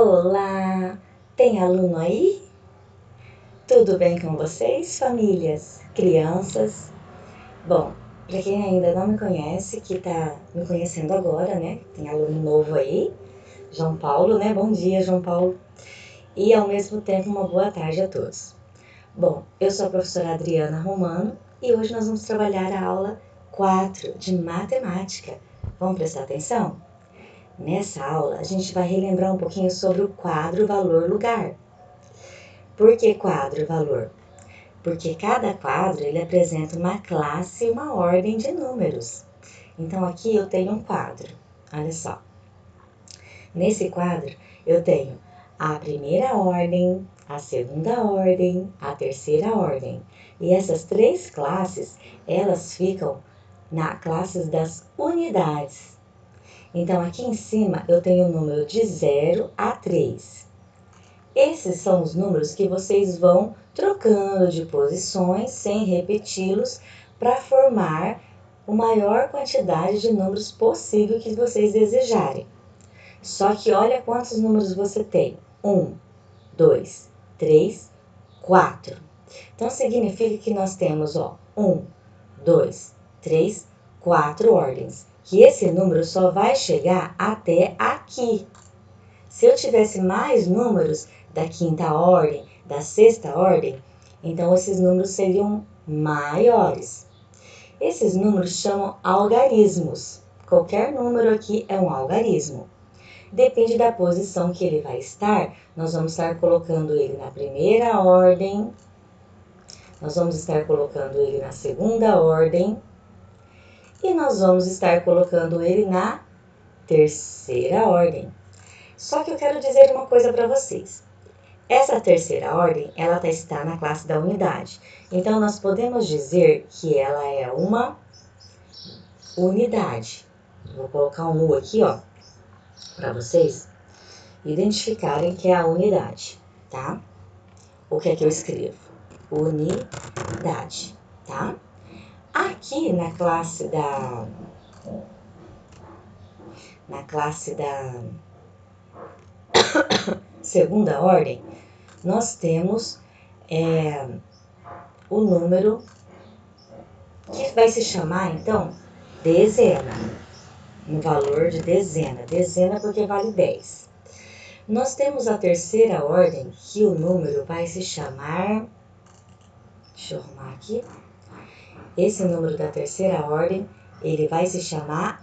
Olá! Tem aluno aí? Tudo bem com vocês, famílias, crianças? Bom, para quem ainda não me conhece, que tá me conhecendo agora, né? Tem aluno novo aí, João Paulo, né? Bom dia, João Paulo. E ao mesmo tempo, uma boa tarde a todos. Bom, eu sou a professora Adriana Romano e hoje nós vamos trabalhar a aula 4 de matemática. Vamos prestar atenção? Nessa aula, a gente vai relembrar um pouquinho sobre o quadro, valor, lugar. Por que quadro e valor? Porque cada quadro ele apresenta uma classe e uma ordem de números. Então aqui eu tenho um quadro, olha só. Nesse quadro eu tenho a primeira ordem, a segunda ordem, a terceira ordem. E essas três classes, elas ficam na classe das unidades. Então aqui em cima eu tenho o número de 0 a 3. Esses são os números que vocês vão trocando de posições sem repeti-los para formar a maior quantidade de números possível que vocês desejarem. Só que olha quantos números você tem. 1, 2, 3, 4. Então significa que nós temos 1, 2, 3, 4 ordens. Que esse número só vai chegar até aqui. Se eu tivesse mais números da quinta ordem, da sexta ordem, então esses números seriam maiores. Esses números chamam algarismos. Qualquer número aqui é um algarismo. Depende da posição que ele vai estar, nós vamos estar colocando ele na primeira ordem, nós vamos estar colocando ele na segunda ordem e nós vamos estar colocando ele na terceira ordem. Só que eu quero dizer uma coisa para vocês. Essa terceira ordem, ela está na classe da unidade. Então, nós podemos dizer que ela é uma unidade. Vou colocar um U aqui, para vocês identificarem que é a unidade, tá? O que é que eu escrevo? Unidade, tá? Aqui na classe da segunda ordem, nós temos o número que vai se chamar, então, dezena. Um valor de dezena. Dezena porque vale 10. Nós temos a terceira ordem, que o número vai se chamar... Deixa eu arrumar aqui. Esse número da terceira ordem, ele vai se chamar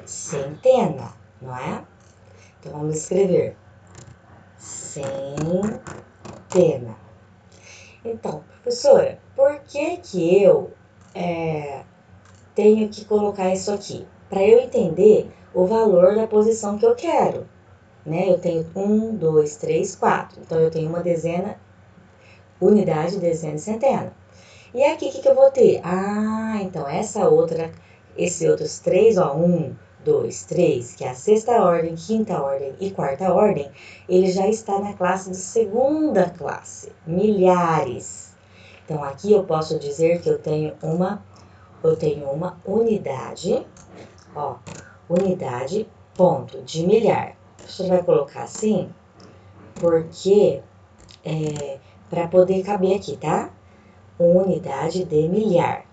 centena, não é? Então, vamos escrever centena. Então, professora, por que eu tenho que colocar isso aqui? Para eu entender o valor da posição que eu quero, né? Eu tenho 1, 2, 3, 4. Então, eu tenho uma dezena, unidade, dezena e centena. E aqui, o que eu vou ter? Então, esses outros 3, 1, 2, 3, que é a sexta ordem, quinta ordem e quarta ordem, ele já está na classe de segunda classe, milhares. Então, aqui eu posso dizer que eu tenho uma unidade, unidade, ponto, de milhar. Você vai colocar assim, porque para poder caber aqui, tá? Unidade de milhar.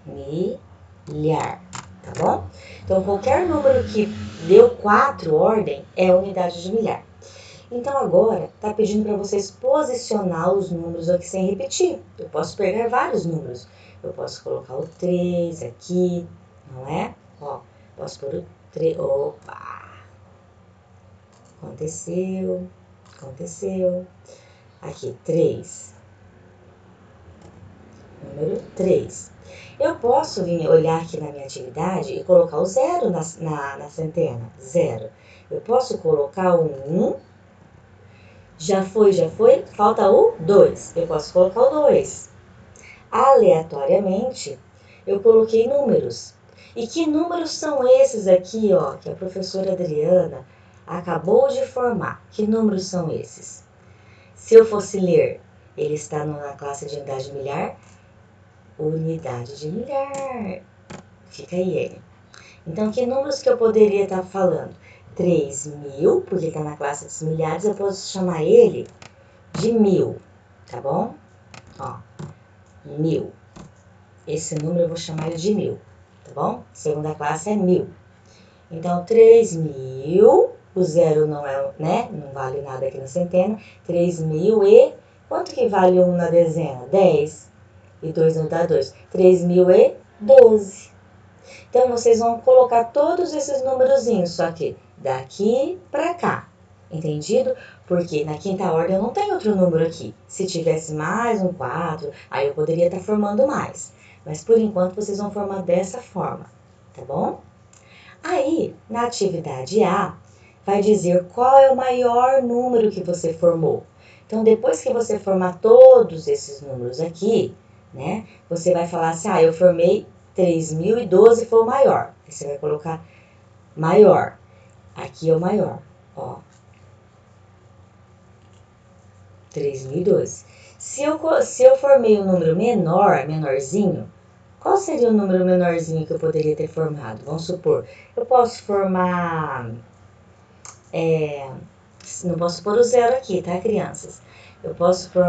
Milhar, tá bom? Então, qualquer número que deu 4 ordem é unidade de milhar. Então, agora, tá pedindo para vocês posicionar os números aqui sem repetir. Eu posso pegar vários números. Eu posso colocar o 3 aqui, não é? Posso pôr o 3. Opa! Aconteceu. Aqui, 3. Número 3. Eu posso vir olhar aqui na minha atividade e colocar o 0 na centena. 0. Eu posso colocar o 1. Já foi. Falta o 2. Eu posso colocar o 2. Aleatoriamente, eu coloquei números. E que números são esses aqui, que a professora Adriana acabou de formar? Que números são esses? Se eu fosse ler, ele está na classe de unidade de milhar. Unidade de milhar. Fica aí ele. Então, que números que eu poderia estar falando? 3.000, porque está na classe dos milhares, eu posso chamar ele de 1.000, tá bom? Ó, 1.000. Esse número eu vou chamar ele de 1.000, tá bom? Segunda classe é 1.000. Então, 3.000, o zero não é, né? Não vale nada aqui na centena. 3.000 e... Quanto que vale 1 na dezena? 10. E 2 não dá 2. 3.012. Então, vocês vão colocar todos esses numerozinhos, só que daqui pra cá. Entendido? Porque na quinta ordem eu não tenho outro número aqui. Se tivesse mais um 4, aí eu poderia estar formando mais. Mas por enquanto vocês vão formar dessa forma, tá bom? Aí, na atividade A, vai dizer qual é o maior número que você formou. Então, depois que você formar todos esses números aqui, né, você vai falar assim, eu formei 3.012, foi o maior. Aí você vai colocar maior. Aqui é o maior, ó. 3.012. Se eu formei um número menor, menorzinho, qual seria o número menorzinho que eu poderia ter formado? Vamos supor, eu posso formar... não posso pôr o zero aqui, tá, crianças? Eu posso pôr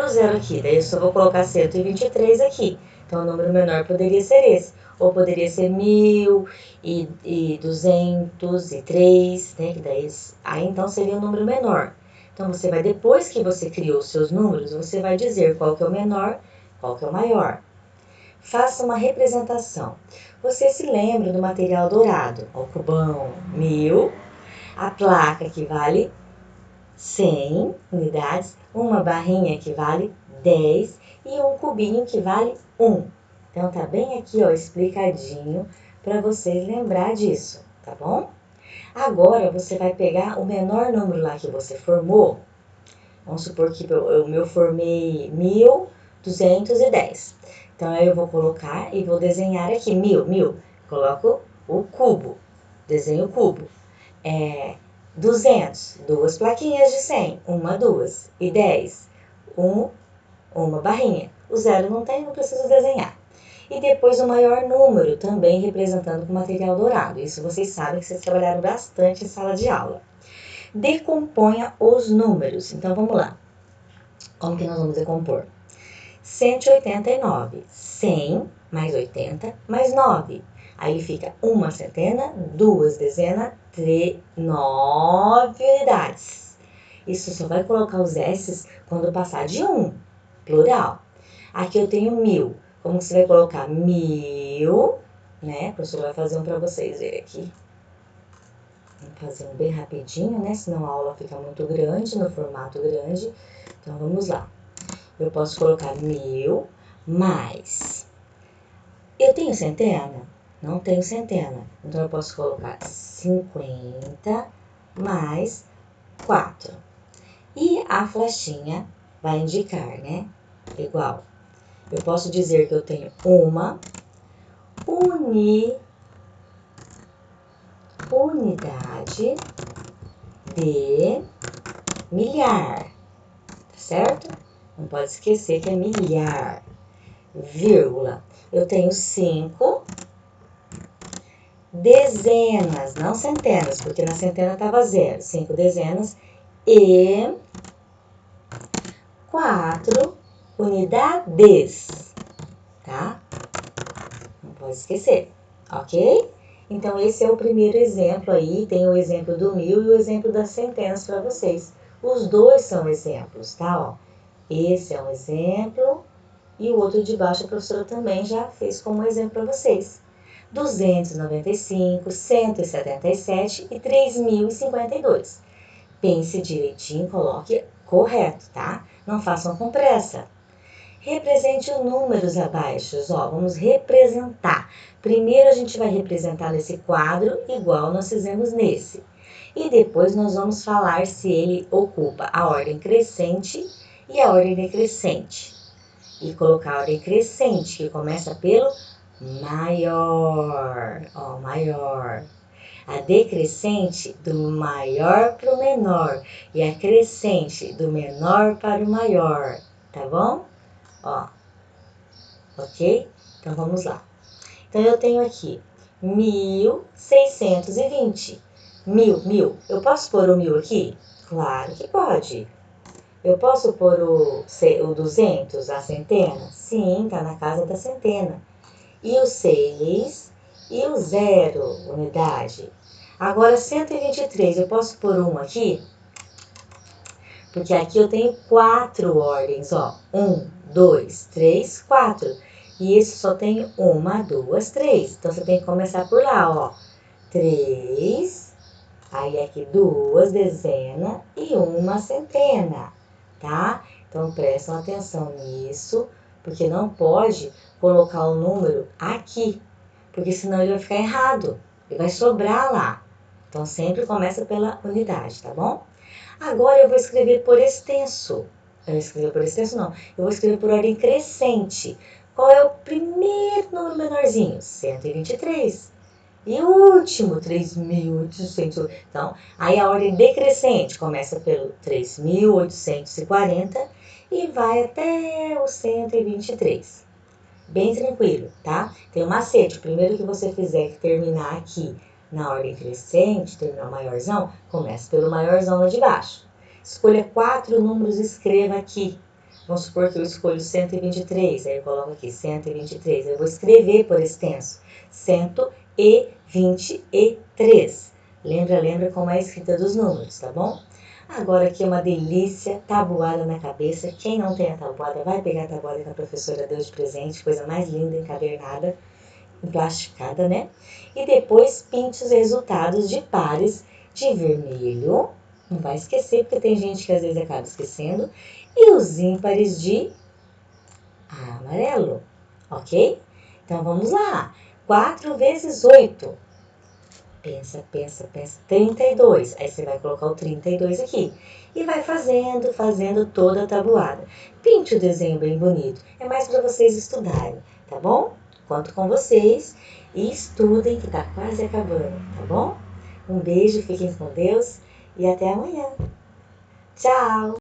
o zero aqui, daí eu só vou colocar 123 aqui. Então, o número menor poderia ser esse. Ou poderia ser 1.203, né? Que daí, aí, então, seria um número menor. Então, você vai, depois que você criou os seus números, você vai dizer qual que é o menor, qual que é o maior. Faça uma representação. Você se lembra do material dourado? O cubão, 1.000. A placa que vale 100 unidades, uma barrinha que vale 10 e um cubinho que vale 1. Então, tá bem aqui, ó, explicadinho para vocês lembrar disso, tá bom? Agora, você vai pegar o menor número lá que você formou. Vamos supor que eu formei 1.210. Então, aí eu vou colocar e vou desenhar aqui 1.000. Coloco o cubo, desenho o cubo. 200, duas plaquinhas de 100, uma, duas. E 10, uma barrinha. O zero não tem, não preciso desenhar. E depois o maior número, também representando com material dourado. Isso vocês sabem que vocês trabalharam bastante em sala de aula. Decomponha os números. Então, vamos lá. Como que nós vamos decompor? 189, 100 mais 80 mais 9. Aí fica uma centena, duas dezenas, 9 unidades. Isso só vai colocar os S quando passar de 1, plural. Aqui eu tenho 1.000. Como você vai colocar 1.000, né? O professor vai fazer um para vocês verem aqui. Vamos fazer um bem rapidinho, né? Senão a aula fica muito grande, no formato grande. Então, vamos lá. Eu posso colocar 1.000 mais... Eu tenho centena? Não tenho centena. Então, eu posso colocar 50 mais 4. E a flechinha vai indicar, né? Igual. Eu posso dizer que eu tenho uma unidade de milhar. Tá certo? Não pode esquecer que é milhar. Vírgula. Eu tenho 5 dezenas, não centenas, porque na centena estava 0. 5 dezenas e 4 unidades, tá? Não pode esquecer, ok? Então, esse é o primeiro exemplo aí. Tem o exemplo do 1.000 e o exemplo das centenas para vocês. Os dois são exemplos, tá? Ó, esse é um exemplo e o outro de baixo a professora também já fez como exemplo para vocês. 295, 177 e 3.052. Pense direitinho, coloque correto, tá? Não façam com pressa. Represente os números abaixo, ó, vamos representar. Primeiro a gente vai representar nesse quadro igual nós fizemos nesse. E depois nós vamos falar se ele ocupa a ordem crescente e a ordem decrescente. E colocar a ordem crescente, que começa pelo maior, ó, maior. A decrescente do maior para o menor e a crescente do menor para o maior, tá bom? Ó, ok? Então, vamos lá. Então, eu tenho aqui 1.620. 1000. Eu posso pôr o 1000 aqui? Claro que pode. Eu posso pôr o 200, a centena? Sim, tá na casa da centena. E o 6 e o 0, unidade. Agora, 123, eu posso pôr 1 aqui? Porque aqui eu tenho 4 ordens, ó. 1, 2, 3, 4. E esse só tem 1, 2, 3. Então, você tem que começar por lá, ó. 3, aí aqui 2 dezenas e 1 centena, tá? Então, prestam atenção nisso, porque não pode colocar o número aqui, porque senão ele vai ficar errado. Ele vai sobrar lá. Então, sempre começa pela unidade, tá bom? Agora eu vou escrever por extenso. Eu vou escrever por extenso, não. Eu vou escrever por ordem crescente. Qual é o primeiro número menorzinho? 123. E o último, 3.800. Então, aí a ordem decrescente começa pelo 3.840 e vai até o 123. Bem tranquilo, tá? Tem um macete. O primeiro que você fizer que terminar aqui na ordem crescente, terminar o maiorzão, começa pelo maiorzão lá de baixo. Escolha 4 números e escreva aqui. Vamos supor que eu escolho 123, aí eu coloco aqui 123. Eu vou escrever por extenso. 123. Lembra como é a escrita dos números, tá bom? Agora aqui é uma delícia, tabuada na cabeça. Quem não tem a tabuada, vai pegar a tabuada que a professora deu de presente, coisa mais linda, encadernada, emplasticada, né? E depois pinte os resultados de pares de vermelho. Não vai esquecer, porque tem gente que às vezes acaba esquecendo. E os ímpares de amarelo, ok? Então vamos lá. 4 vezes 8. Pensa. 32. Aí você vai colocar o 32 aqui. E vai fazendo toda a tabuada. Pinte o desenho bem bonito. É mais para vocês estudarem, tá bom? Conto com vocês. E estudem, que tá quase acabando, tá bom? Um beijo, fiquem com Deus. E até amanhã. Tchau!